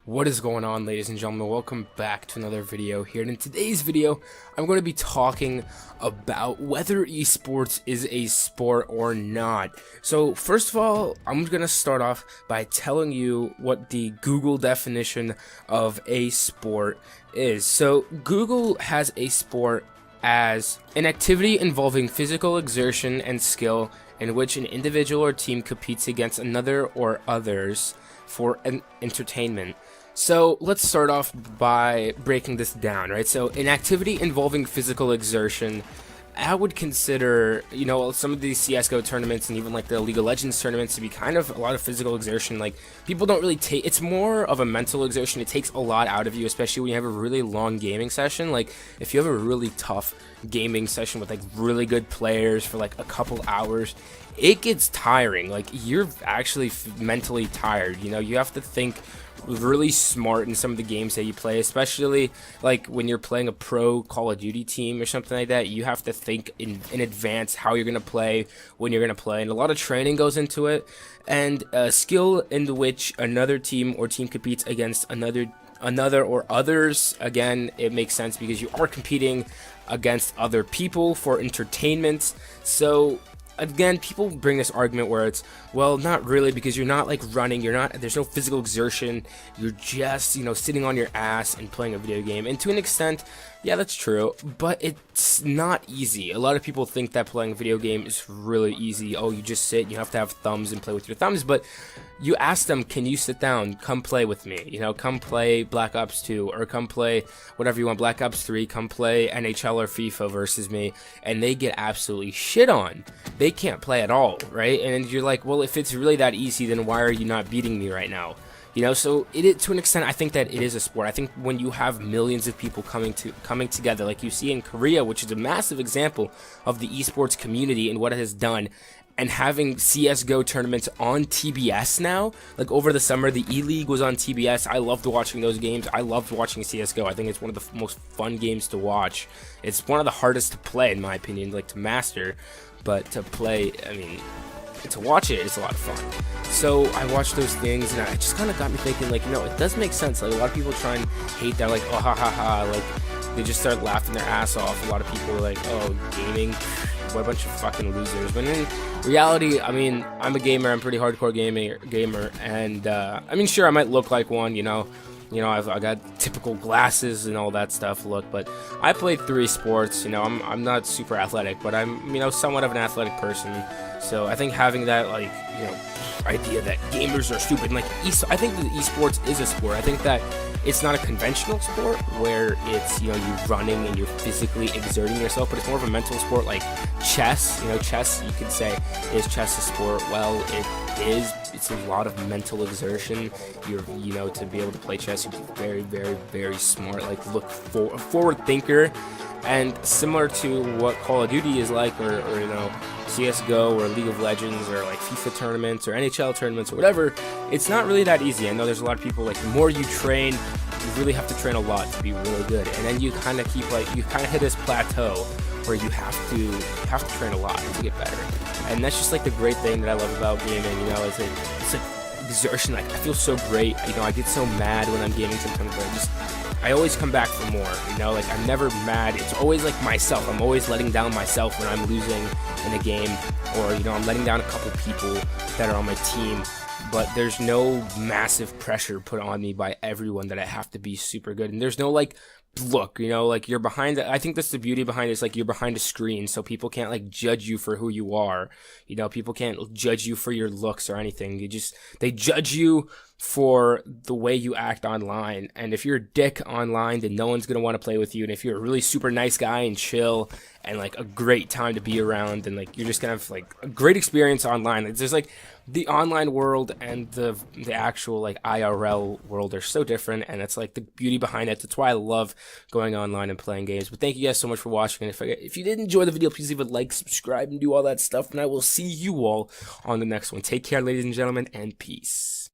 What is going on, ladies and gentlemen? Welcome back to another video here. And in today's video, I'm going to be talking about whether esports is a sport or not. So first of all, I'm going to start off by telling you what the Google definition of a sport is. So Google has a sport as an activity involving physical exertion and skill in which an individual or team competes against another or others for an entertainment. So let's start off by breaking this down, right? So an activity involving physical exertion, I would consider, some of these CSGO tournaments and even like the League of Legends tournaments to be kind of a lot of physical exertion. Like, people don't really take, it's more of a mental exertion. It takes a lot out of you, especially when you have a really long gaming session. Like, if you have a really tough gaming session with like really good players for like a couple hours, it gets tiring. Like, you're actually mentally tired. You have to think really smart in some of the games that you play, especially like when you're playing a pro Call of Duty team or something like that. You have to think in advance how you're going to play, when you're going to play, and a lot of training goes into it, and skill in which another team or team competes against another or others. Again, it makes sense because you are competing against other people for entertainment. So again, people bring this argument where it's, well, not really, because you're not like running, there's no physical exertion, you're just, sitting on your ass and playing a video game. And to an extent, yeah, that's true, but it's not easy. A lot of people think that playing a video game is really easy. Oh, you just sit, you have to have thumbs and play with your thumbs, but you ask them, can you sit down, come play with me, come play Black Ops 2, or come play whatever you want, Black Ops 3, come play NHL or FIFA versus me, and they get absolutely shit on. They can't play at all, right? And you're like, well, if it's really that easy, then why are you not beating me right now? So to an extent, I think that it is a sport. I think when you have millions of people coming together, like you see in Korea, which is a massive example of the esports community and what it has done, and having CSGO tournaments on TBS now, like over the summer, the E-League was on TBS. I loved watching those games. I loved watching CSGO. I think it's one of the most fun games to watch. It's one of the hardest to play, in my opinion, like to master, but to play, to watch it's a lot of fun. So I watched those things, and it just kind of got me thinking, like, it does make sense. Like, a lot of people try and hate that, like, oh, ha ha ha, like, they just start laughing their ass off. A lot of people are like, oh, gaming, what a bunch of fucking losers. But in reality, I'm a gamer. I'm a pretty hardcore gamer, and sure, I might look like one, I got typical glasses and all that stuff look, but I played 3 sports. I'm not super athletic, but I'm somewhat of an athletic person. So I think having that idea that gamers are stupid, like I think that esports is a sport. I think that it's not a conventional sport where it's you're running and you're physically exerting yourself, but it's more of a mental sport, like chess. Chess, you could say, is chess a sport? Well, it is. It's a lot of mental exertion. To be able to play chess, you have to be very, very, very smart. Like, look for a forward thinker, and similar to what Call of Duty is like, or CSGO or League of Legends or like FIFA tournaments or NHL tournaments or whatever. It's not really that easy. I know there's a lot of people, like, the more you train, you really have to train a lot to be really good, and then you kind of hit this plateau where you have to train a lot to get better. And that's just like the great thing that I love about gaming, it's like exertion. Like, I feel so great, I get so mad when I'm gaming sometimes, but I always come back for more, like, I'm never mad. It's always like myself. I'm always letting down myself when I'm losing in a game, or I'm letting down a couple people that are on my team, but there's no massive pressure put on me by everyone that I have to be super good. And there's no like, look, like, you're behind. I think that's the beauty behind it, is like, you're behind a screen, so people can't like judge you for who you are. People can't judge you for your looks or anything. They judge you for the way you act online. And if you're a dick online, then no one's gonna want to play with you. And if you're a really super nice guy and chill and like a great time to be around, and like, you're just gonna have like a great experience online. Like, there's like the online world and the actual like IRL world are so different, and it's like the beauty behind it. That's why I love going online and playing games. But thank you guys so much for watching, and if you did enjoy the video, please leave a like, subscribe, and do all that stuff, and I will see you all on the next one. Take care, ladies and gentlemen, and peace.